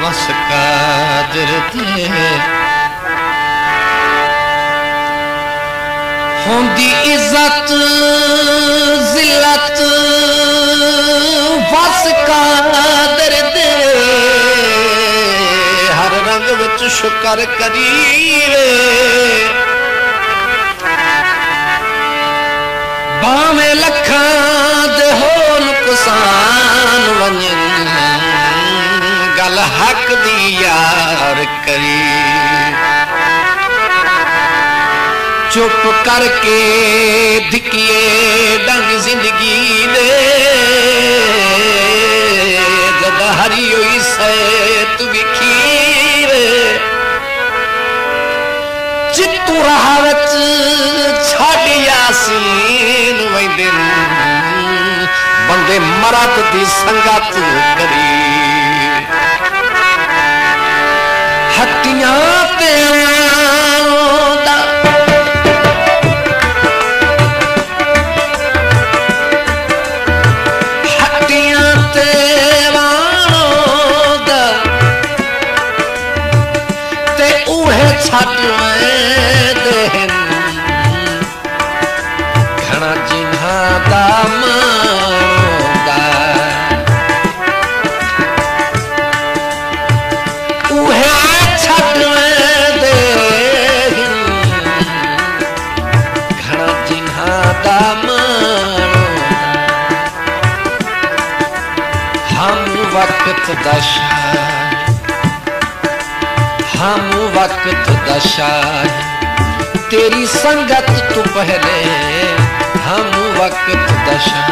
वस कादिर ते होंदी इज्जत जिल्लत वस कादिर दे हर रंग विच शुक्र करीवे भावे लखां दे हो नुकसान वंजन गल हक दी यार करी चुप करके धिकिए डंग जिंदगी दे जद हरी हुई सैत विखीरे चित्तू राह विच छड़ यासीन वैंदे बंदे मरद दी संगत करी हट्टियां ते घना जिन्हा दा मांदा उहे छड़ दे घना जिन्हा दा मांदा हम वक्त दशा हम वक्त दशा तेरी संगत तू पहले हम वक्त दशा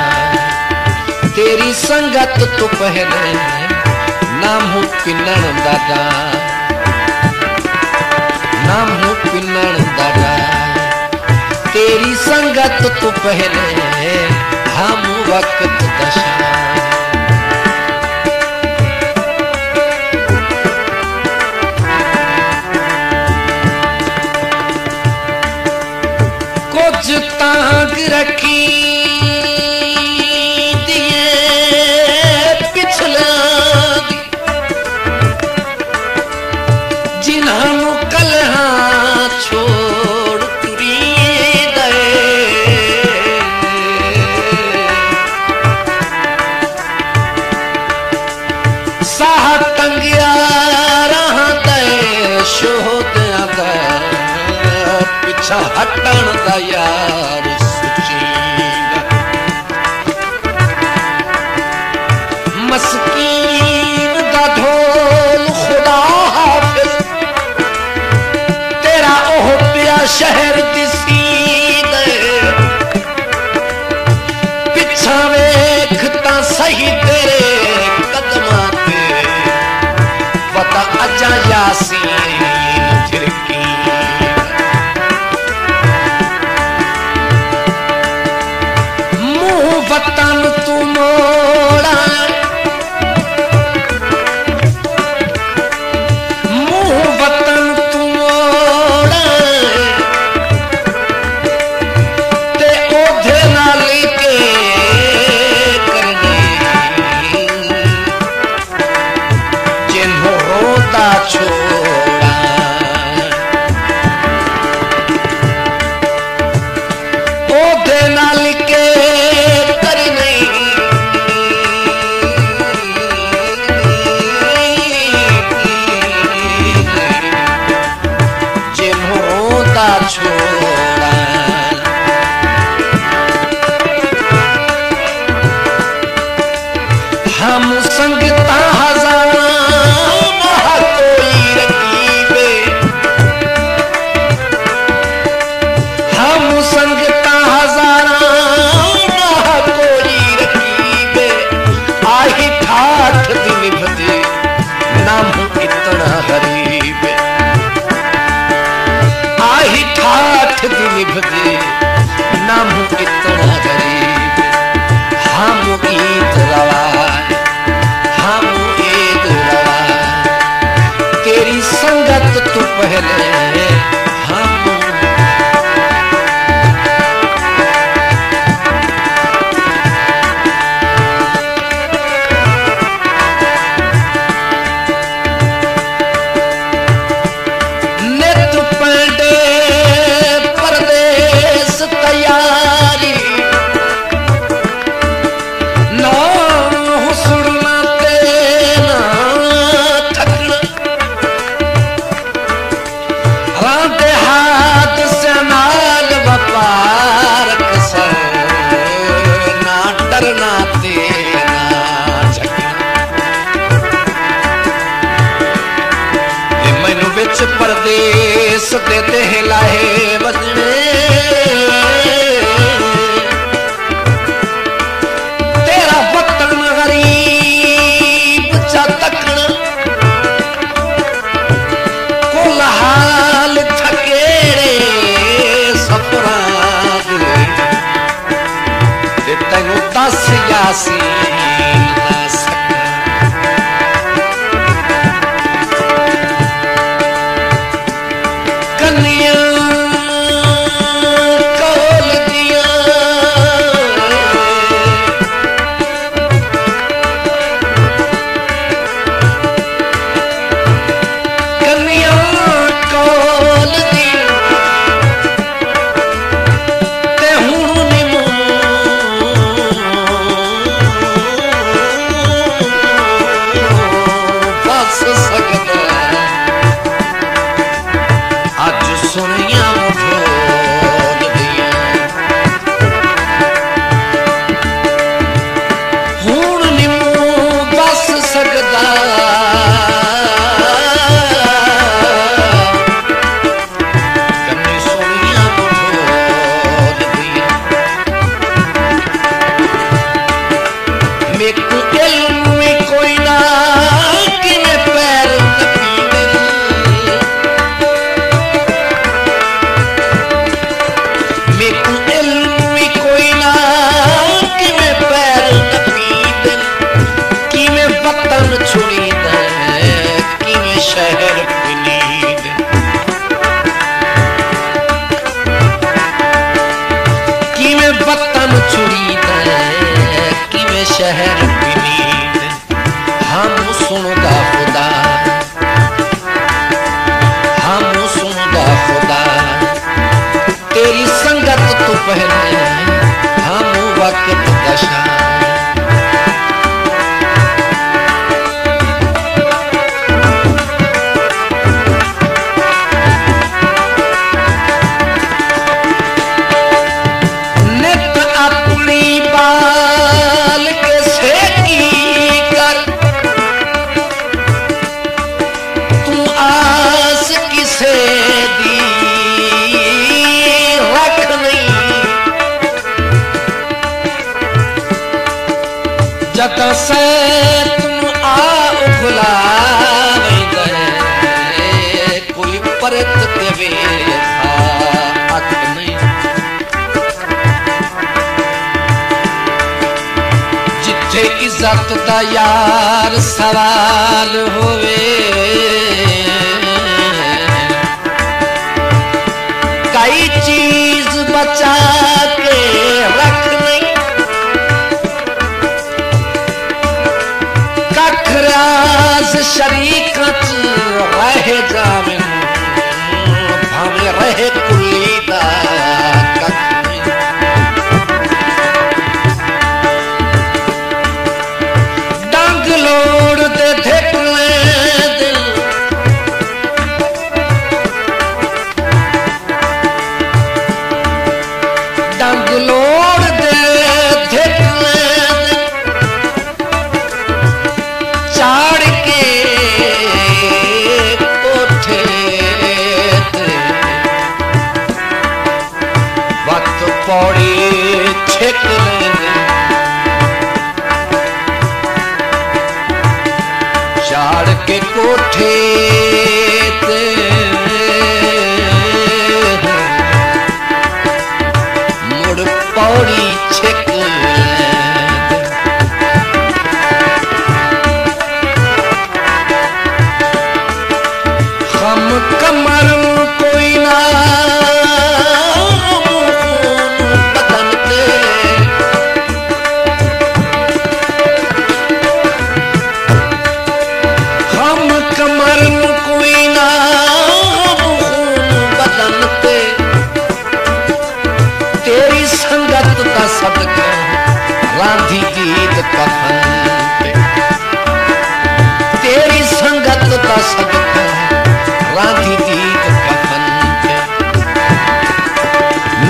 तेरी संगत तू पहले नाम हूँ पिनण दादा नाम हूँ पिनण दादा तेरी संगत तू पहले हम वक्त दशा तांग रखी दिए पिछला जिन्हों कलहा छोड़ तुरी दे साह टंगिया रहा दे शोहदिया दे पिछा हटन दा यार मस्कीन दा ढोल खुदा हाफिज तेरा ओह पिया शहर दिसी दे पिछा वेख तां सही तेरे कदमां ते पता अजा यासीन थिरकी मुंह वतन तू मोड़ा हम संगता हजारा कोई रकीबे हम संगता हजारा कोई रकीबे आही ठाठ दिन भजे नाम इतना गरीब आही ठाठ दिन भजे नाम इतना गरीब हम गीत रवा तेरी संगत तू पहले हम पहले हम वक्त दशा नित अपनी बाल के सेकी कर तू आस किसे दी रख नहीं जत से तुम आ उखला कोई परत के वेखा अख नहीं जिथे इज्जत दा यार सवाल होवे कई चीज बचा के रख नहीं कखराज शरीकत रह जावे भावे रहे कुली दा कख नहीं डंग लोड़ दे धिकले दिल डंग लोड़ दे धिकले दिल चाड़ के कोठे ते वक्त पौड़ी छिकले चाड़ के कोठे ते मुड़ पौड़ी छिकले हम कमर कोई ना बदन ते हम कमर कोई ना बदन ते तेरी संगत का सदका रांधी गीत कफन पे तेरी संगत का सदका रांधी गीत कफन पे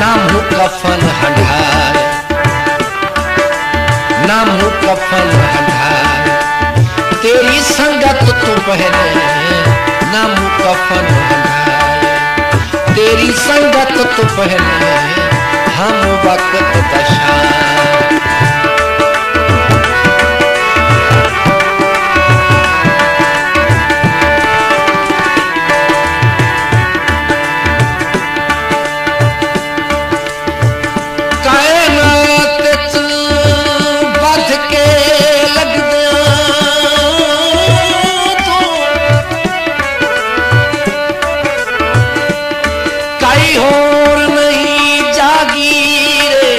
नाम हो कफन हंढार नाम हो कफन हंढार तेरी संगत तो पहले नाम हो कफन हंढार तेरी संगत तो पहले हम वक्त दशा होर नहीं जागी रे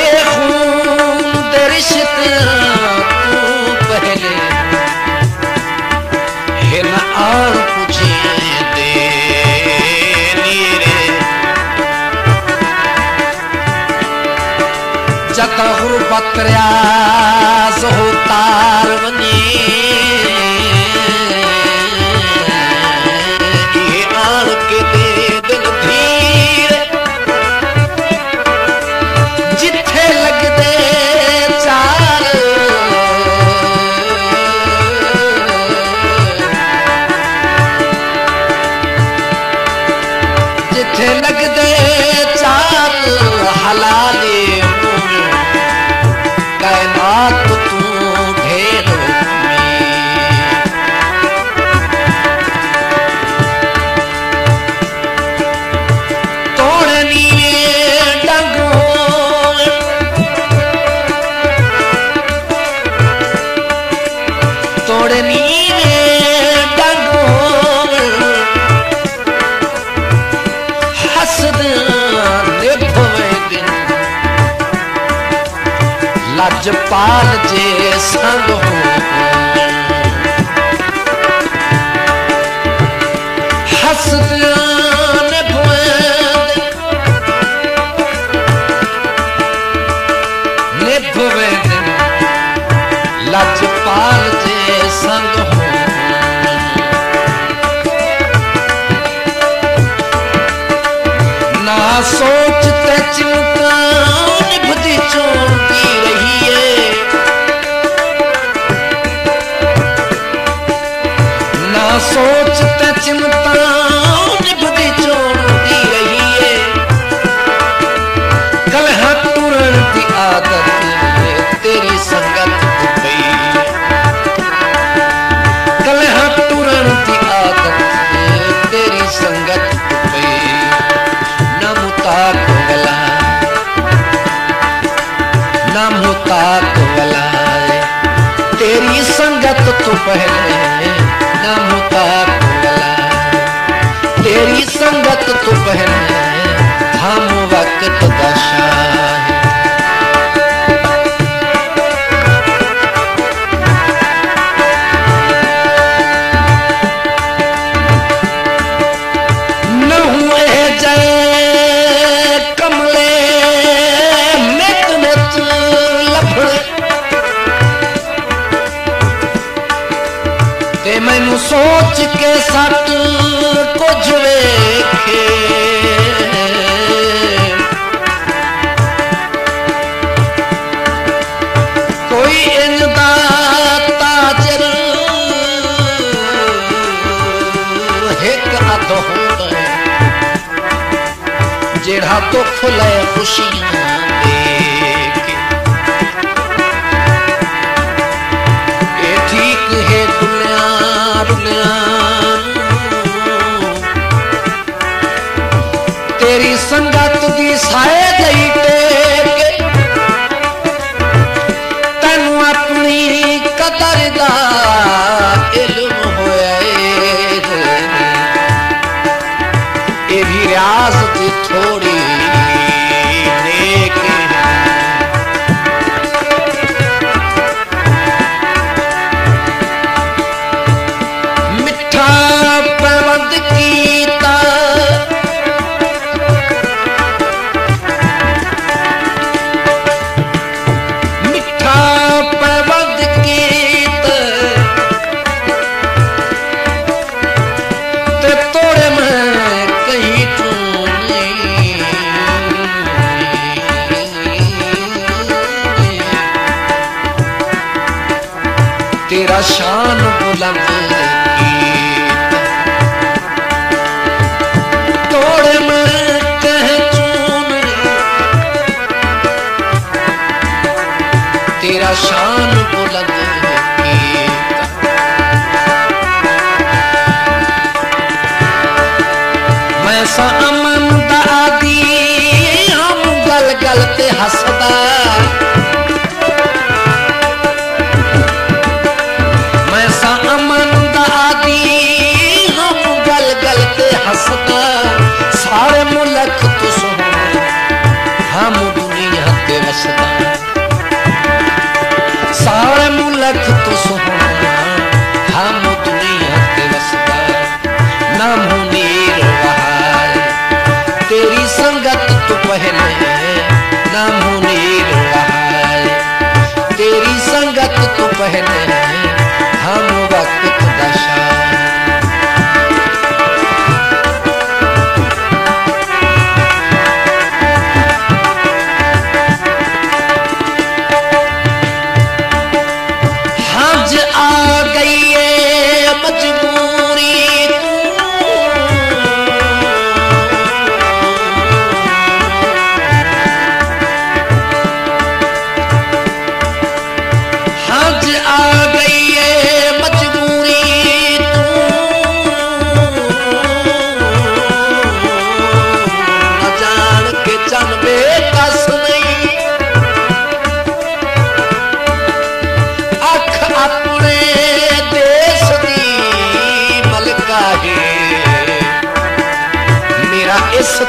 ए खून दे रिश्ते तू पहले है न और पूछे दे नीरे जता गुरबत रियाज हो तार बनी के दे दिल धीर जिथे लगदे चार जिथे लगदे चार हलाले कायनात तू ढेर तोड़नी में डंगो हसद निभवे दिन लजपाल जे संग हो हसद निभवे पाल जे संग हो ना सोच ते चिंता निभदी चोंती रही है ना सोच ते चिंता निभदी चोंती रही है कल हाथ तुरन की आदत तेरी संगत पई कल हाथ तुरन की आदत तेरी संगत पई ना मुताक वला ना मुताक वला तेरी संगत तो पहले ना मुताक वला तेरी संगत तो पहले हम वक्त दशा मैनू सोच के सट कुछ वेखे कोई इंदा ताजर एक अध होंदा जेड़ा दुख ले खुशियां तेरी संगत दी साए गई टेक तैनू अपनी कदर दा इल्म होया ए भी रियाज दी थोड़ी नेक मिठा पैबंद कीता तेरा शान बुलंद तोड़ मैं कह चूम तेरा शान बुलंद मैं सा अमन दादी हम गल गल ते हसदा सारे मुल्क तो सोहना हम दुनिया ते वसदा सारे मुल्क तो सोहना हम दुनिया ते वसदा ना मुनीर वहाल तेरी संगत तो पहले ना मुनीर वहाल तेरी संगत तो पहले हम वक्त दशा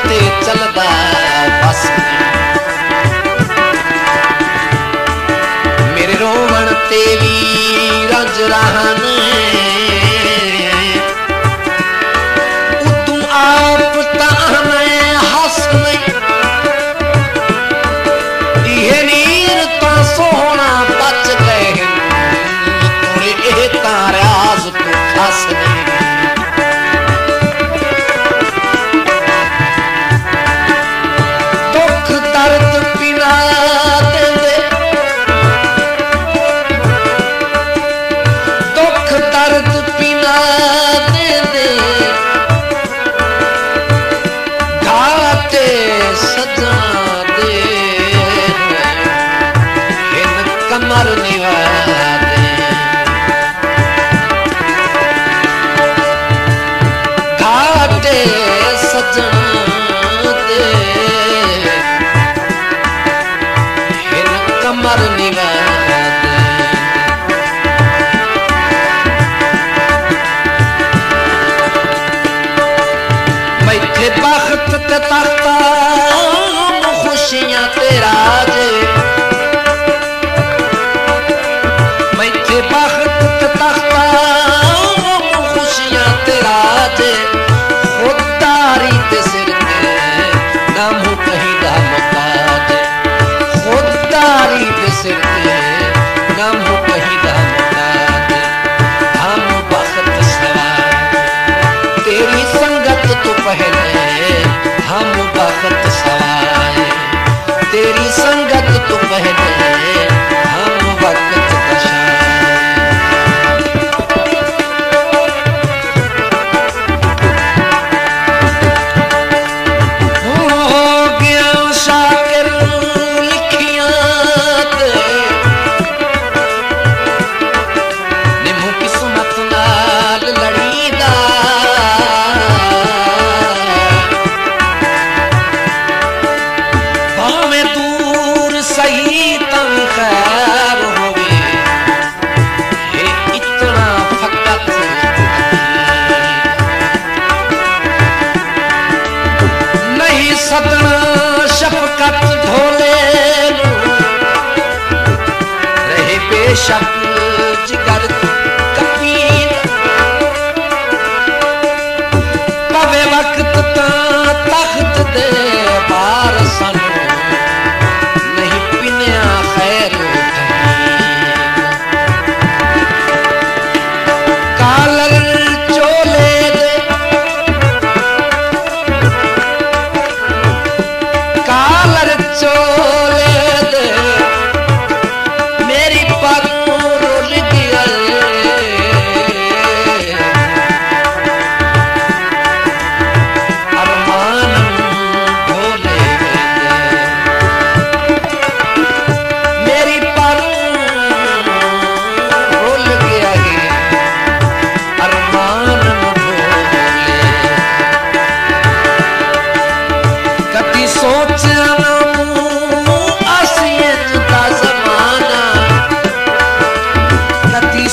ते चलदा बस मेरे रोवण ते भी रंज रहन तू आप ताने हस नहीं ये नीर तो सोना बच गए पहले हम वक्त सवाए, तेरी संगत तो पहले हम वक्त बचाए। हो गया शाकिर लिखियां निम्मू किस्मत नाल लड़ीदा, भावें दूर सही तम खैर होवे, ये इतना फकत नहीं सदना शफकत ढोले रहे बेशक जिगर कपीर, पवे वक्त ता तख्त दे बार सन नहीं पिन्या खैर कालर चोले दे, कालर चोले दे मेरी परों रुल गया, अरमान भोले मेरी परों रुल गया है, अरमान भोले कदी सोचा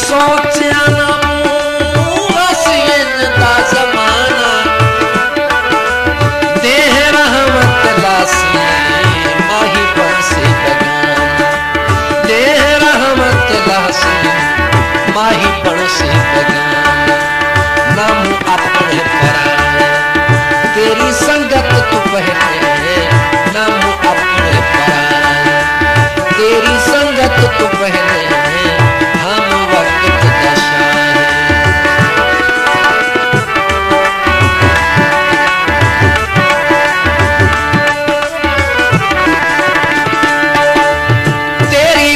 सोचा ना वसीयत दा ज़माना, देह रहमत लासी माही बरसे बगाना, देह रहमत लासी माही बरसे बगाना, नाम अपने पराए, तेरी संगत तू पहले नाम अपने पराए, तेरी संगत तू पहले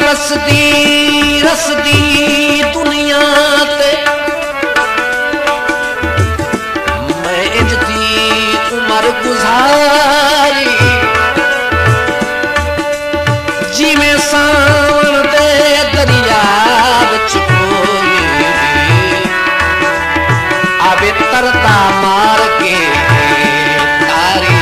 रसदी रसदी दुनिया ते मैं इजदी उम्र गुजारी, जिमें सावन दे दरिया विच कोई आवे तरता मार के तारी,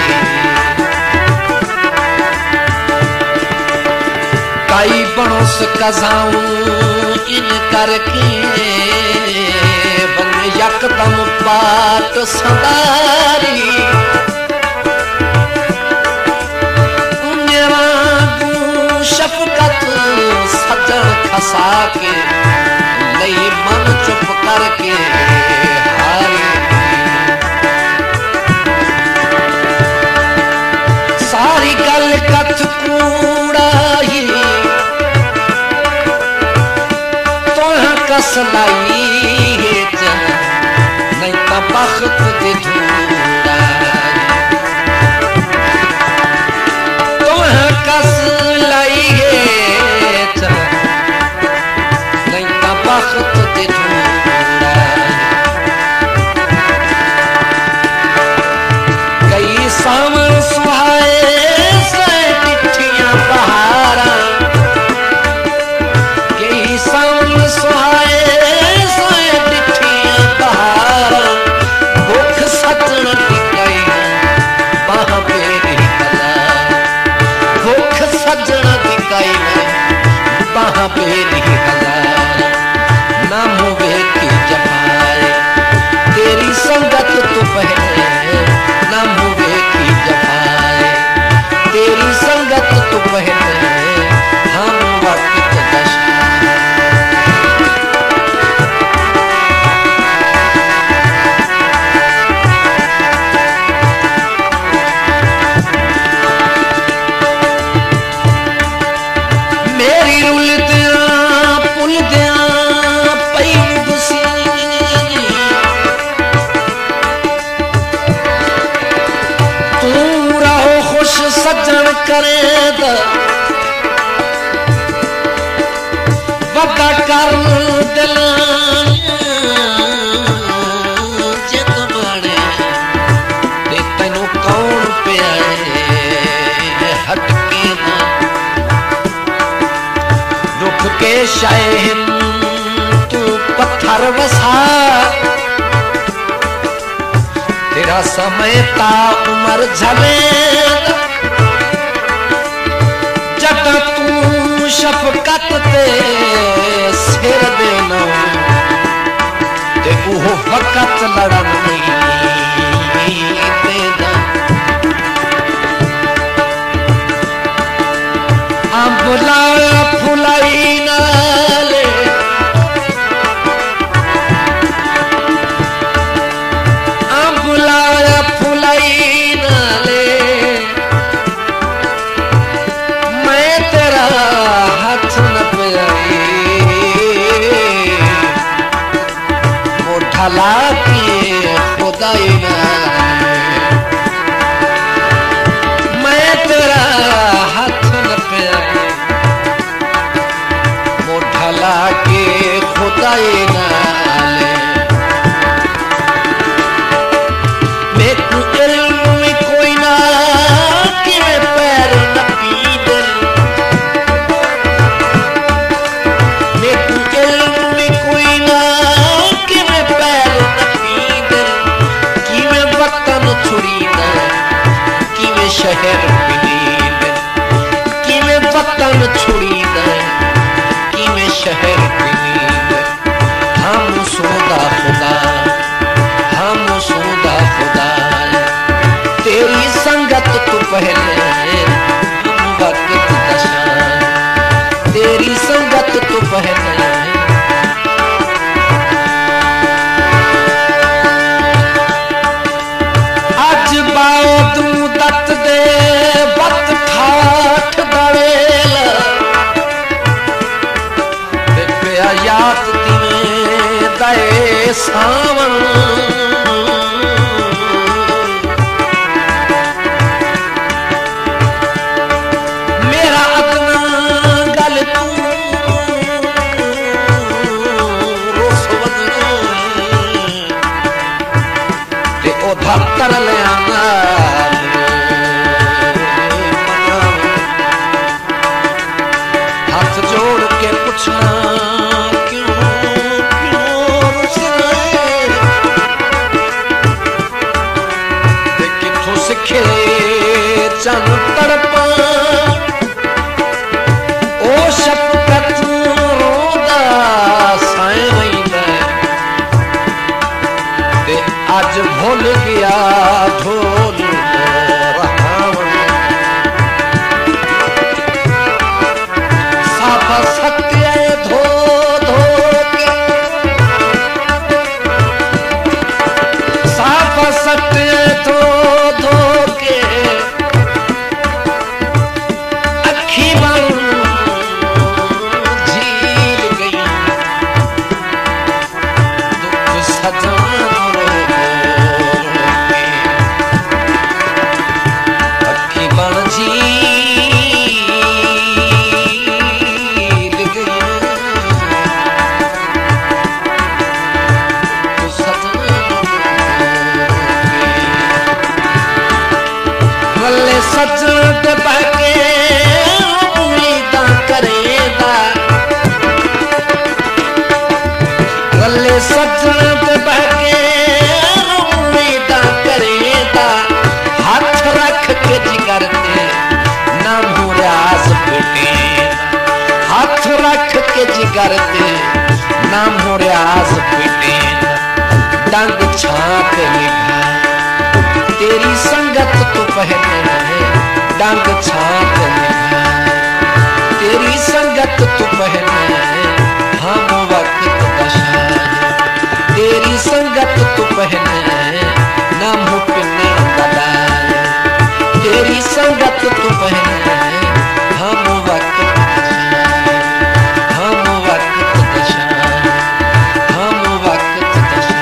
काई बनोस कजाऊं इन करके बन यकदम पाट सदारी, शफकत सजन खसा के लई मन चुप करके हारी, सारी गल कथ कूड़ा ही कसलाई है जन नहीं तो बख्त दे धूड़ा, तुम्हें कसलाई है जन नहीं तो बख्त दे धूड़ा, कई सावन सुहाए से चिट्ठियां बहारा, कई सावन सुहाए बेरी हजार नाम वे सेवा कर दिला जित बने ते तेनू कौन पियाए हटके ना रुख के शायद तू पत्थर वसा तेरा समय ता उमर झले जब तू शफकत ते सिर देना ते वो वक़्त लड़न नहीं देना अंबला फुलाई नाले अंबला फुलाई नाले मैं तेरा हाथ न पाई मोटा लाके खुदाई ना मैं तेरा हाथ न पाई मोटा लाके खुदाई ना मेरे इल्म में कोई ना कि मैं पैर न पीदल मेरे इल्म में कोई ना कि मैं पैर न पीदल कि मैं वतन छुड़ी ना कि मैं शहर पीदल कि मैं वतन छुड़ी ना कि मैं शहर पीदल हम सोदा खुदा हम सोदा खुदा तेरी संगत तू पहले हम वक्त दशा तेरी संगत तू पहले अज बाओ तू दत्त दे बत ठाठ दवेल ते पिया याद तिवें दए सावन कर ले आना हाथ जोड़ के पूछना क्यों क्यों किथों सिखे चन तड़पा ओ शफकत रोदा साए आज भूल गया ढोल साफा सत्य धो धो के साफा सत्य धो धो के अखी बन झील गई दुख सजा सजन बहके उम्मीदा करेगा गले सजन बहके उम्मीदा करेगा हाथ रख के जिगर ते नाम राज बेटे हाथ रख के जिगर ते नाम राज बेटे डंग छाप लिखा तेरी संगत तू पहने है डंग छाप तेरी संगत तू पहने है हम वक्त दशा तेरी संगत तू पहने है नाम पिने गदा तेरी संगत तू पहने है हम वक्त दशा हम वक्त दशा हम वक्त दशा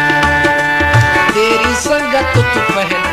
तेरी संगत तू पहने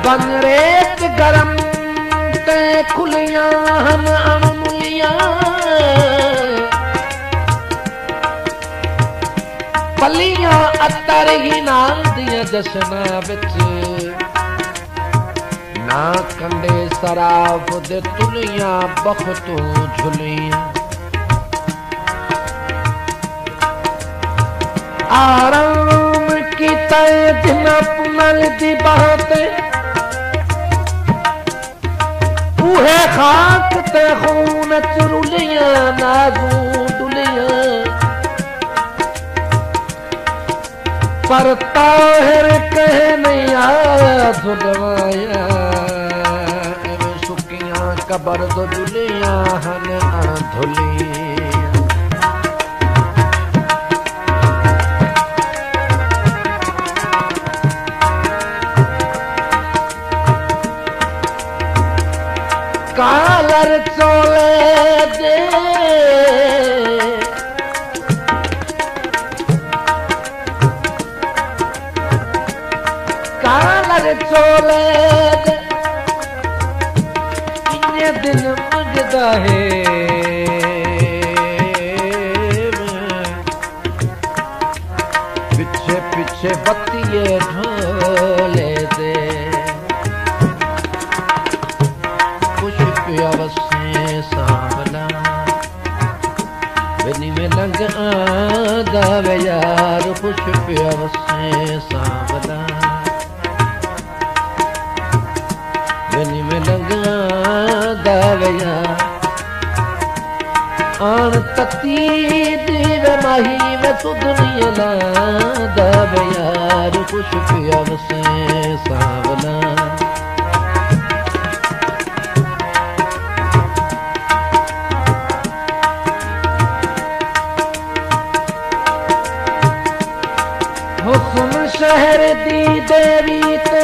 बन रेत गरम ते खुलियां हन अणमुलियां पलियां अतर ही नाल दियां जशना विच ना कंडे सराफ दे तुलियां बखतों झुलियां आराम कीता दिन पुनल दी बात उहे खाक ते खून चुरुलियां नाजू डुलियां पर ताहिर कह नहीं आया धुलवाया सुकियां कबर दो डुलियां हन धुलियां कालर चोले दे कालर चोले दे इन्ने दिन मुझदा है पीछे पीछे बत्तिये ढोले दे अवसे सांवला बनी में लंग आदा यार खुश अवसे सांवला बनी में लंग आदा यार आन तती दीव माही में सुधनी लादा यार खुश अवसे सांवला शहर दी देवी ते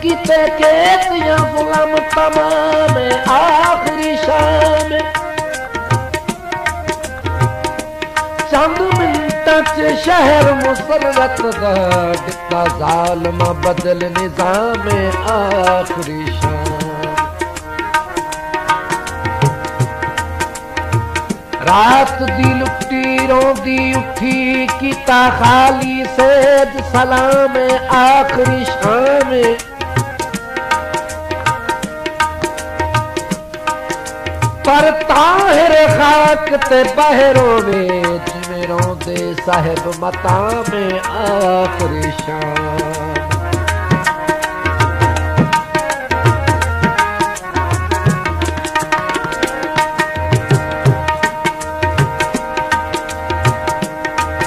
किते केतियां गुलाम तमाम आखिरी शाम चंद मिनटां च शहर मुसरत दा दिता जालमा बदल निजाम आखिरी शाम रात दी लुटी रोंदी उठी कीता खाली सेद सलाम आखिरी शाम पर ताहिर खाक ते बहरों में जिवें रोंदे साहिब मताम आखिरी शाम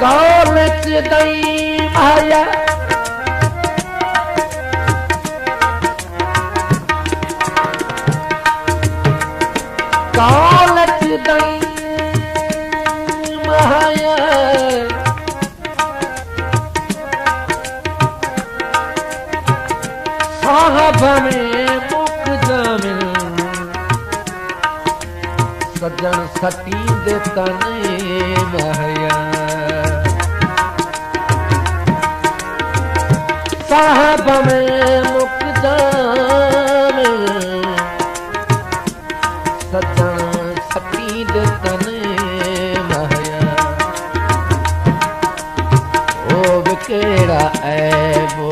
कौलच दई माया कौलच दई माया साहब में मुक जामिल सज्जन सटी दे तने माया साहब में मुक जामिल सज्जन सटी दे तने माया ओ केड़ा ऐबो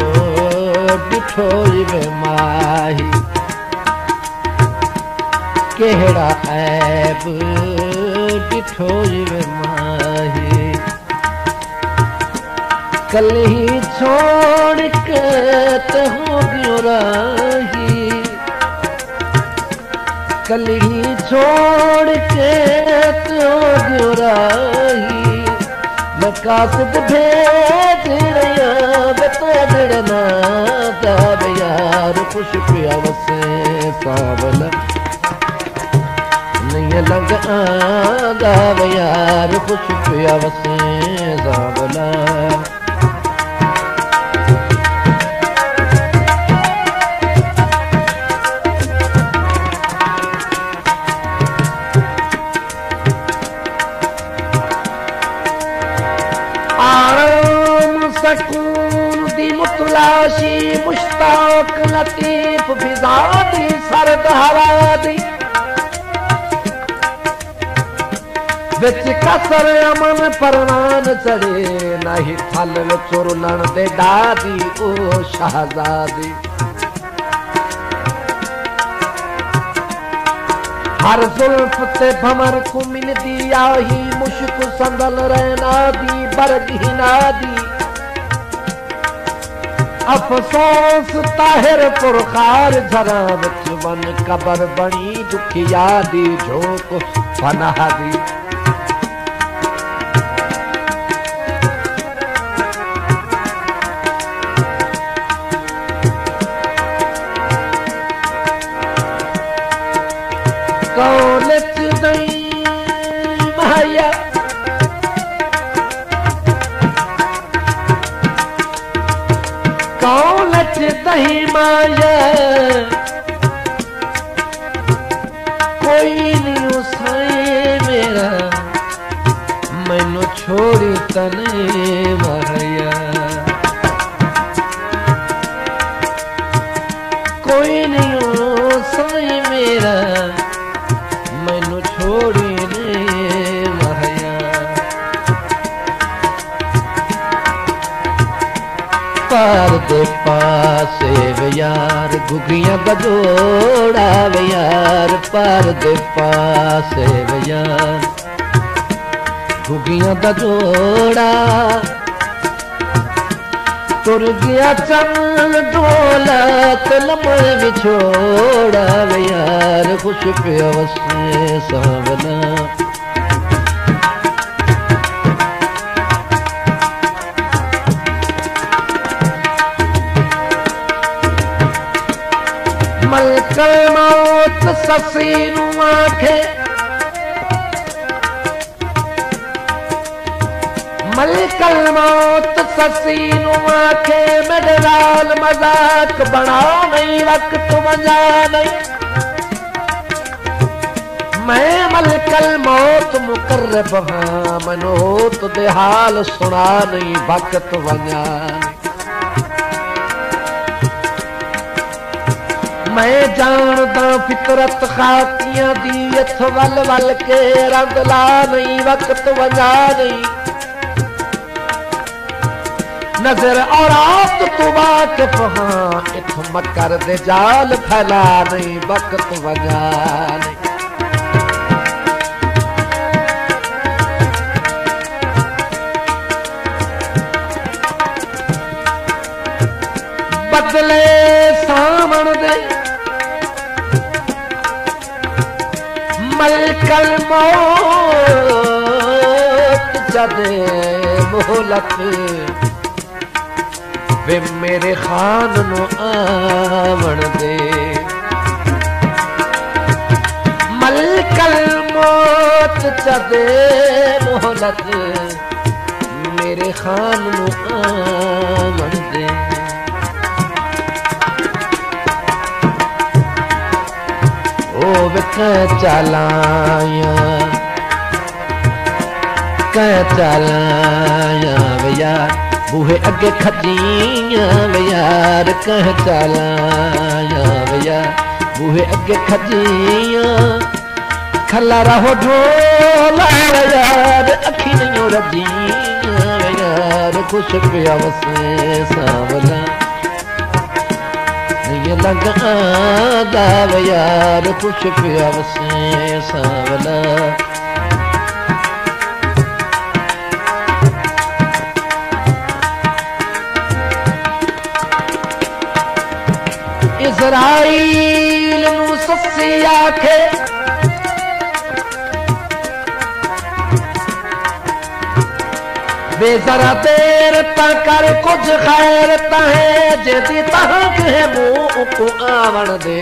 बिठोई में माही केड़ा ऐब बिठोई में माही कली छोड़ के ते हो गयो राही कली छोड़ के ते हो गयो राही मैं कासिद भेज रहा बेतड़ना दब यार खुश पिया वसे पावला नहीं लग आगा यार खुश पिया वसे सावला सकून दी मुतलाशी मुश्ताक लतीफ फिजा दी सरद हवा दी विच कसर अमन परवान चढ़े नहीं थल विच रुलन दे दादी ओ शहजादी हर जुल्फ ते भमर को मिल दी आही मुश्क संदल रहना दी बरगीना दी अफसोस ताहिर पुरखार झरा विच वन कबर बनी दुखिया दी झोंक पनाह दी कौलच दई माया कौलच दही माया कोई नहीं उसाए मेरा मैनू छोड़ी तने माया कोई नहीं उसाए मेरा मैनू छोड़ी ने माया पार दे पासे वे यार घुगियां बजोड़ा वे यार पार दे पासे वे यार घुगियां बजोड़ा तुर गया चंद दौलत लम्हे बिछोड़ा वे यार खुश पिया वसे सावना मलकल मौत ससी नू आखे मलकल मौत ससी नू आखे मेरे नाल मजाक बना नहीं वक्त वजा नहीं मैं मलकल मौत मुकर्रब हाँ मनोत दे हाल सुना नहीं वक्त वजा नहीं मैं जानदा फितरत खातियां दी अथ वल वल के रंग ला नहीं वक्त वजा नहीं नजर और आप तो वाकिफ हाँ इत मकर दे जाल फैला नहीं वक्त वजा नहीं बदले सामन दे मलकल मौत जदे मोहलत वे मेरे खान नु आवन दे मलकल मौत जदे मोहलत मेरे खान नु आवन दे ओ वे चलाया वे यार बूहे अगे खजियां वे यार कह चलाया वे यार बूहे अगे खजियां खला रहो ढोला वे यार अखी नहीं रजियां वे यार खुश पिया वसे सावला ये लगा वे यार खुश पिया वसे सावला इज़राइल नू सस्सी आखे बेजरा देर ता कर कुछ खैर तहे जेदी तहक है मुंह को आवन दे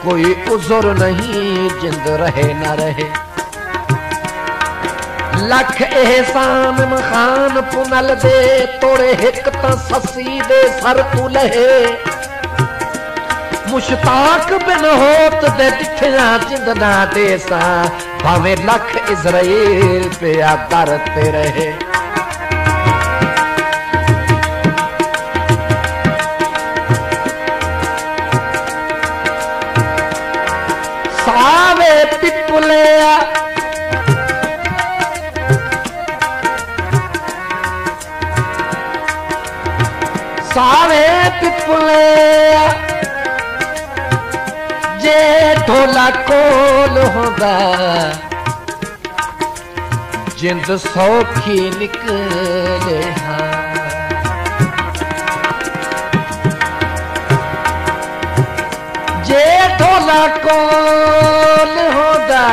कोई उज़र नहीं जिंद रहे न रहे लख एहसान खान पुनल दे तोड़े हिक ता ससी दे सर तू लहे मुश्ताक बिन होत दे दिखया जिंदना देसा भावे लख इज़राइल पे दर ते रहे सावे पिपले जे ढोला कोल होंदा जिंद सौखी निकले हाँ जे ढोला कोल होंदा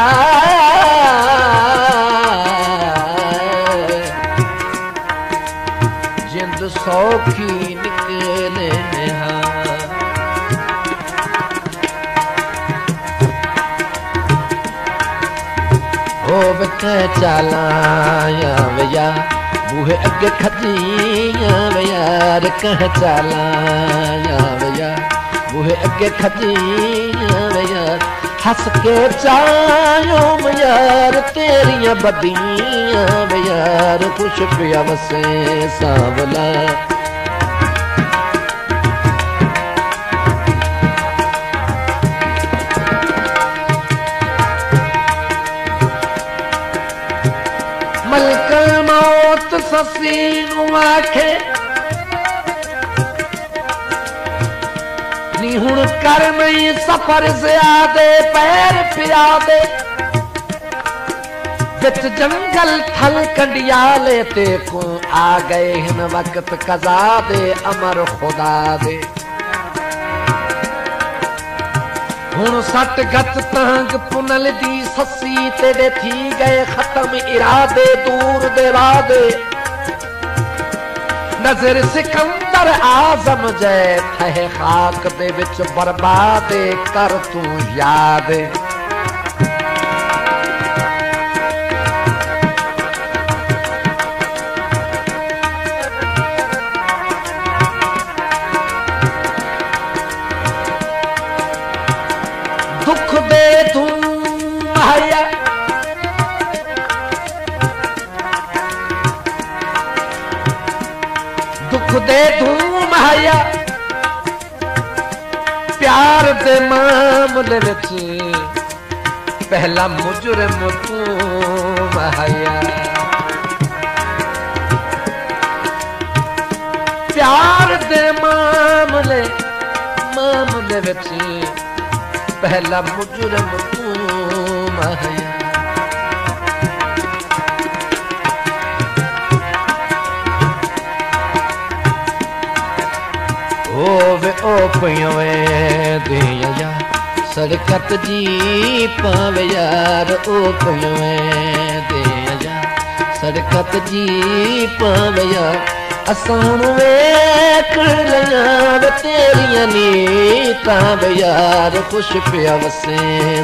जिंद सौखी निकले हाँ चालाया वया बूहे अगे खजिया वयार कह चालाया वया बूहे अगे खजिया वयार हस के चायो यार तेरिया बदिया वयार खुश पिया वसे सांवला मलकल मौत ससीनु आखे नी हुण कर नहीं सफर से आदे पैर पिया दे बिच जंगल थल कंडियाले ते को आ गए हिन वक्त कजा दे अमर खुदा दे हुण सट गत तंग पुनल दी ससी तेरे थी गए खत्म इरादे दूर दे वादे नजर सिकंदर आजम जय थे खाक दे विच बर्बादे कर तू याद दुख दे तू माया दुख दे तू माया प्यार दे मामले विच पहला मुजरिम तू माया प्यार दे मामले विच पहला मुजरिम तू माया ओ पियों दिया सड़कत जी पावे यार ओ पियों दिया सड़कत जी पावे यार असान वेख लिया तेरिया नीता यार खुश पिया वसे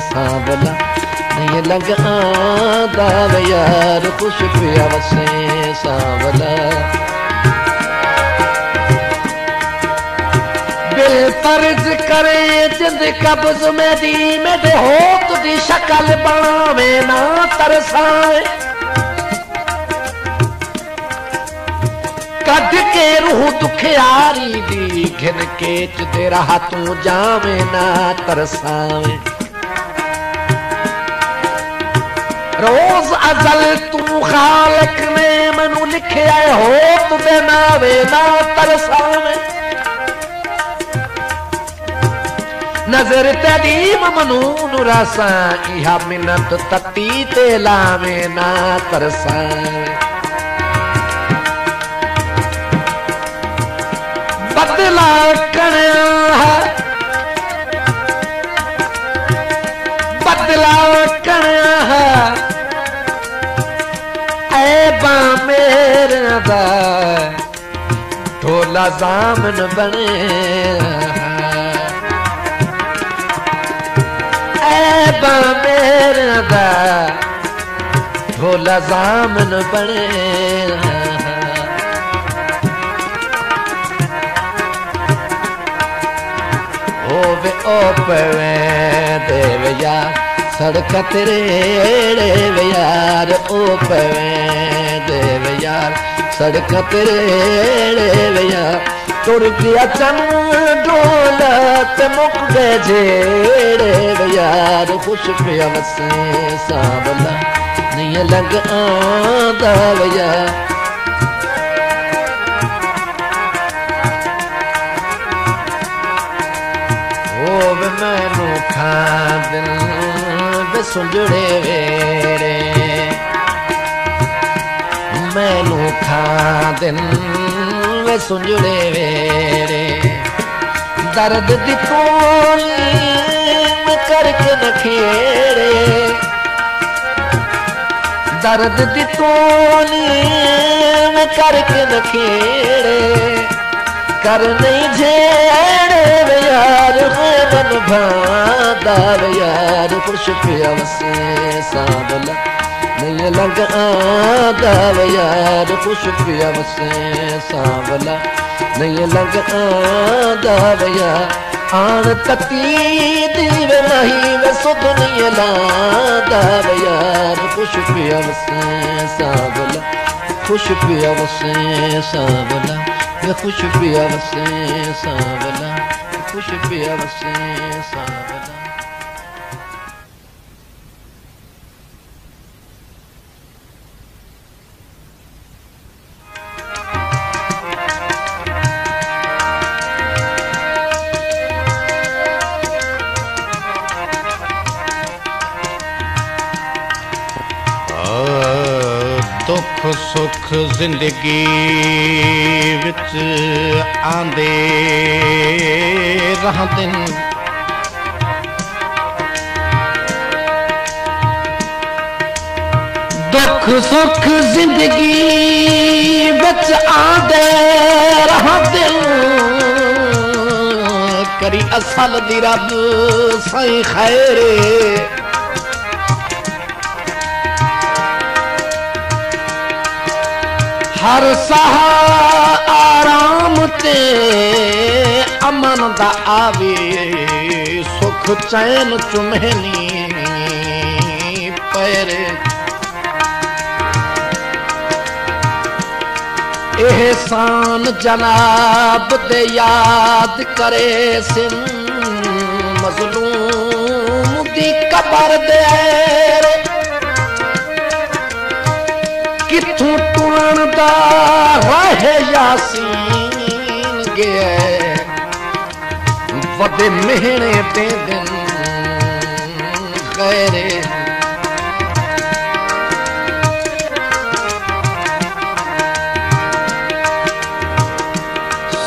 सांवला नहीं लग आंदा यार खुश पिया वसे सांवला दिल फर्ज करे जिंद कब्ज में दी मेरे होत दी शक्ल बनावे ना तरसाए कद के रूह दुखियारी दी घिन के तेरा हाथों जावे ना तरसावे रोज अजल तू खालक ने मनु लिखे होत दे नावे ना तरसावे नजर तदीम मनून रासा इहा मिनत तती ते लावे ना तरसावे बदला कन्या बदला कन्या ऐबा मेरे दा ढोला जामन बने ऐबा मेरे दा ढोला जामन बने ओ पवे देवया सड़क तेरे यार ओ पवे देवयार सड़क तेरे यार तुर गया चन डोलत मुक गए जेड़े यार खुश पिया वसे सांवला नहीं लग आंदा यार सुंजड़े वेड़े मैनू खांदन वे सुंजड़े वेड़े दर्द दी तोलीम करके नखेड़े दर्द दी तोलीम करके नखेड़े कर नहीं झेड़े वे यार मन भादा वे यार खुश पिया वसे सांवला नहीं लग आदा वे यार खुश पिया वसे सांवला नहीं लग आदा वे यार आन तती दिवे नहीं वे सुध नहीं लादा वे यार खुश पिया वसे सांवला खुश पिया वसे सांवला वे खुश पिया वसे सांवला खुश पिया वसे सांवला दुख सुख जिंदगी विच आंदे रहंदन दुख सुख जिंदगी विच आंदे रहंदन करी असल दी रब साईं खैरे हर सहा आराम ते अमन दा आवे सुख चैन चुमहनी पैरे एहसान जनाब दे याद करे सिन मजलूम दी कबर दे किथों टुरन दा रहे यासीन गए वदे मेहने ते दिन गैरे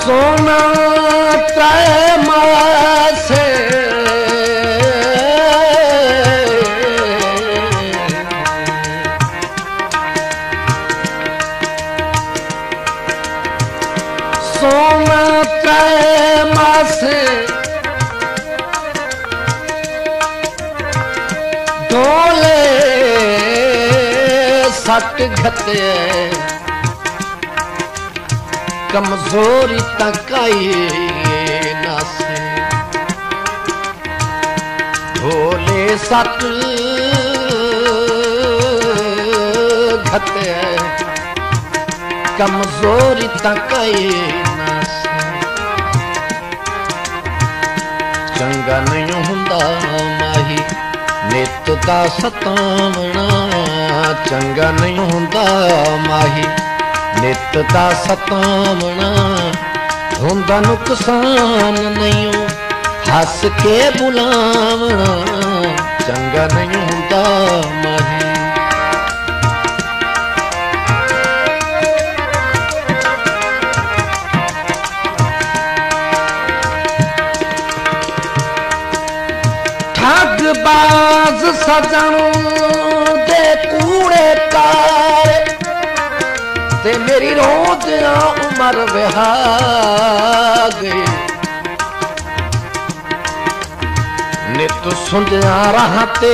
सोना तैमा से सोना तैमा से डोले सट घते कमजोरी तक आई नासे भोले सट घते कमजोरी तक आई नासे चंगा नहीं हुंदा माही नित दा सतावना चंगा नहीं हुंदा माही नित दा सतावना हुंदा नुकसान नहीं हस के बुलावना चंगा नहीं हुंदा माही ठगबाज सजन दे कूड़े कार ते मेरी रोज उमर विहा गई नित सुंझा रहा ते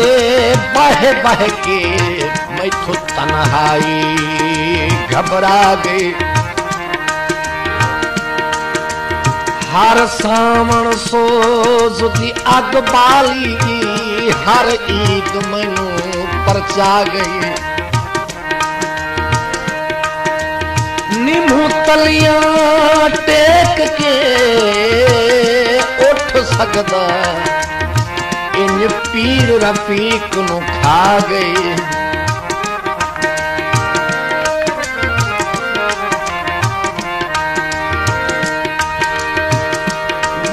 बह बह के मैथों तन्हाई घबरा गई हर सावण सोज दी अग बाली हर ईद मैनू परचा गई निमू तलियां टेक के उठ सकदा इन पीर रफीक नू खा गई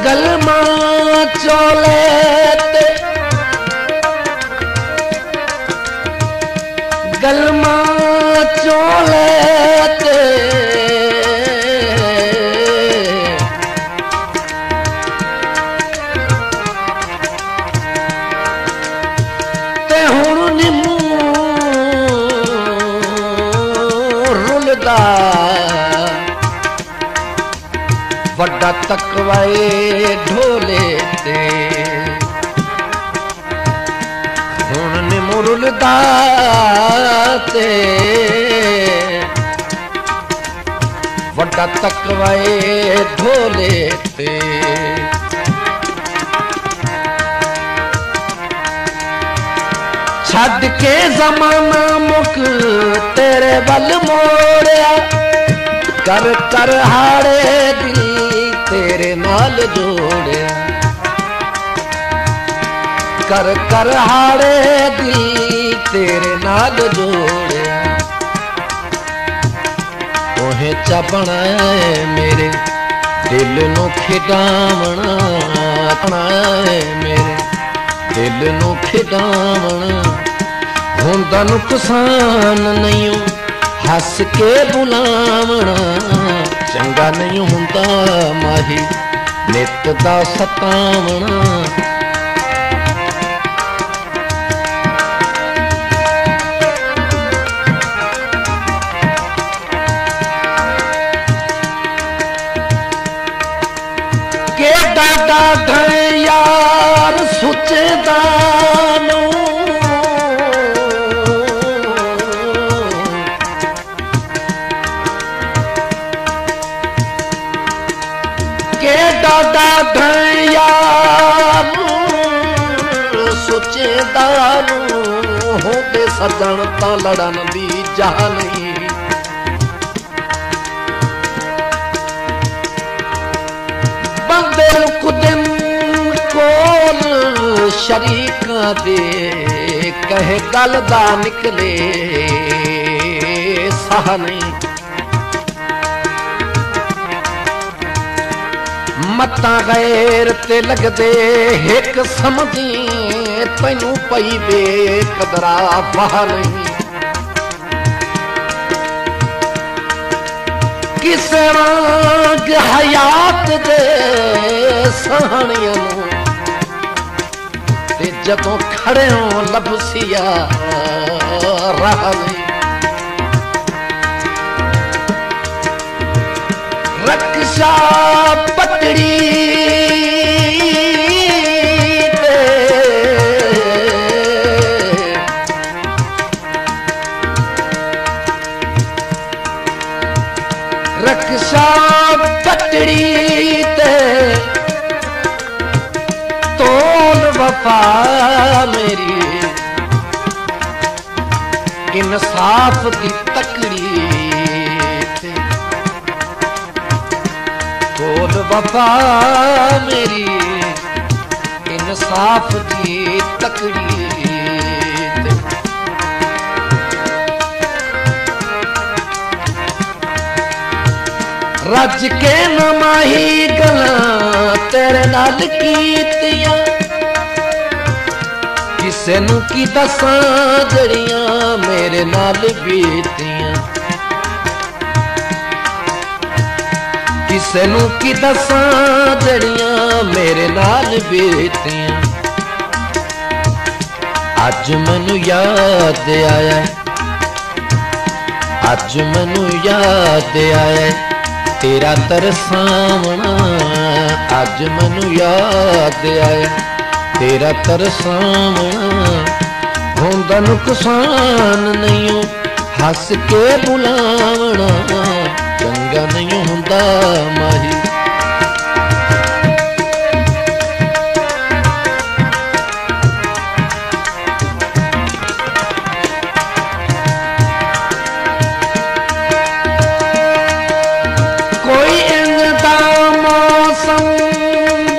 गलमा चोले कलमा चोले ते हुण निमू रुलदा वड्डा तकवाए ढोले ते हुण निमू रुलदा ते वड्डा तकवाए ढोले ते छड़ के जमाना मुक तेरे बल मोड़िया कर कर हाड़े दिल तेरे नाल जोड़िया कर कर हाड़े दिल तेरे नाल जोड़िया ओहे चा बनाए मेरे दिल नू खिडावना बनाए मेरे दिल नू खिडावना हुंदा नुकसान नहीं हस के बुलावना चंगा नहीं हुंदा माही नित दा सतावना के डाडा ढे यार सुचदा डाडा ढैया सुचेदा होंदे सजण तां लड़न दी जाह नहीं बंदे कुदिन कोल शरीकां दे कहे गल दा निकले साह नहीं मत्ता गैर ते लगदे हिक समझी तैनू पई बेकदरा वाह नहीं किसे वांग हयात दे सहानियां ते जदों खड़े हो लभसिया राह नहीं रक्षा पटड़ी ते रक्षा पटड़ी ते तोल वफा मेरी इंसाफ की तकड़ी तोल वफा मेरी इंसाफ की तकड़ी रज के नमाही गला तेरे नाल कीतियां किसे नू की दसां जड़ियां मेरे नाल बीतियां किसे नू की दसां जड़ियां मेरे नाल बीतियां अज मैनू याद आया अज मैनू याद आया तेरा तरसावना अज मैनू याद आया तेरा तरसावना होंदा नुकसान नहीं हस के बुलावना चंगा नहीं हुंदा माही कोई इंदा मौसम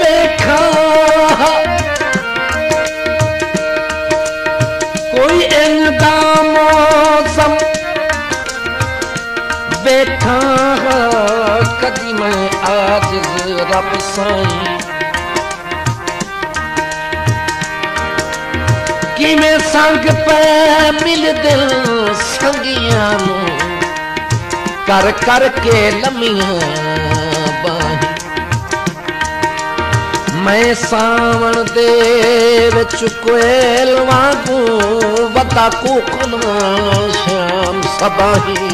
देखा कोई इंदा मौसम देखा कदी मैं आजिज़ रब साईं किवें संग पे मिल दिल संगियां नूं कर कर के लम्मियां बाहीं मैं सावण दे विच कोयल वांगू वदा कूकन श्याम सबाही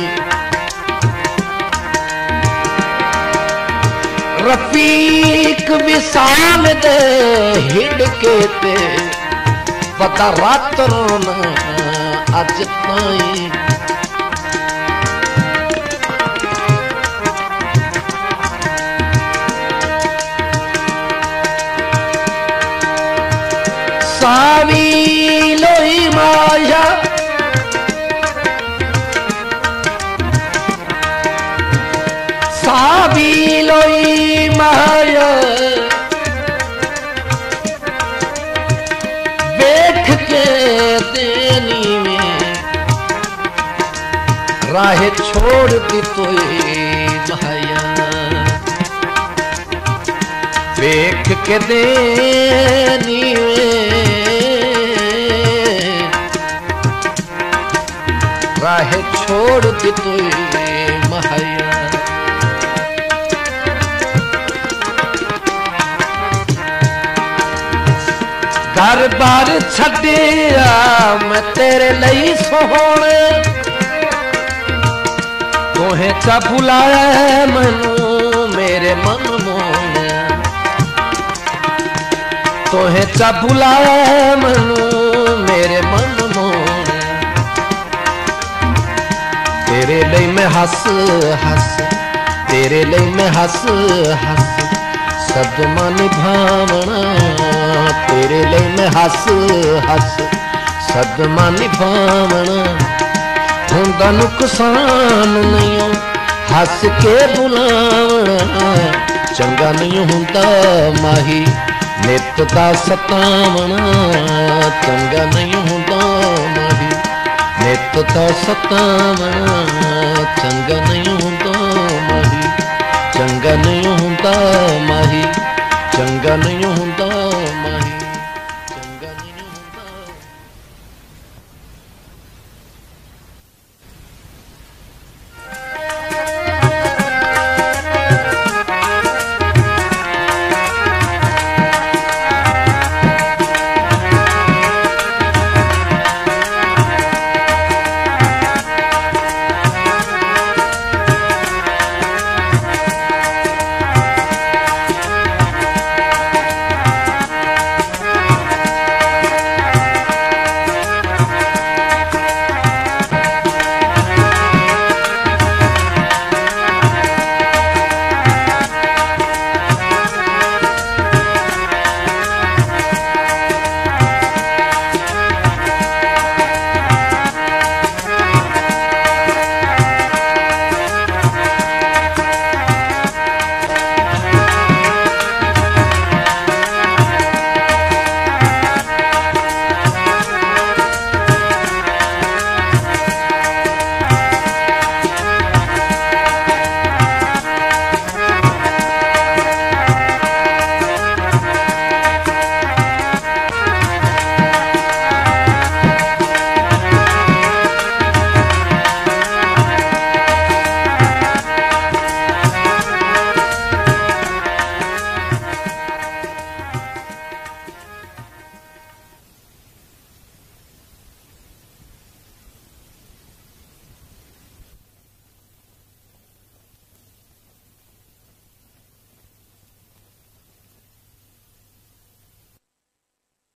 रफीक विसाल दे हिड़के ते वदा रात रोना अज ताईं सावी लोई माया सावी लोई माया देख के देनी में राह छोड़ दी तोई माया देख के देनी में राह छोड़ दी तोई माया घर बार छड़िया मैं तेरे लई सोहणे तोहे चा बुलाया मैनू मेरे मन मोहने तोहे चा बुलाया मैनू मेरे मन मोहने तेरे लई मैं हस हस तेरे लई मैं हस हस सदमा निभावना तेरे लिए मैं हस हस सदमा निभावना हुंदा नुकसान नहीं हस के बुलावना चंगा नहीं हुंदा माही नित दा सतावना चंगा नहीं हुंदा माही नित दा सतावना चंगा नहीं हुंदा माही चंगा नहीं हुंदा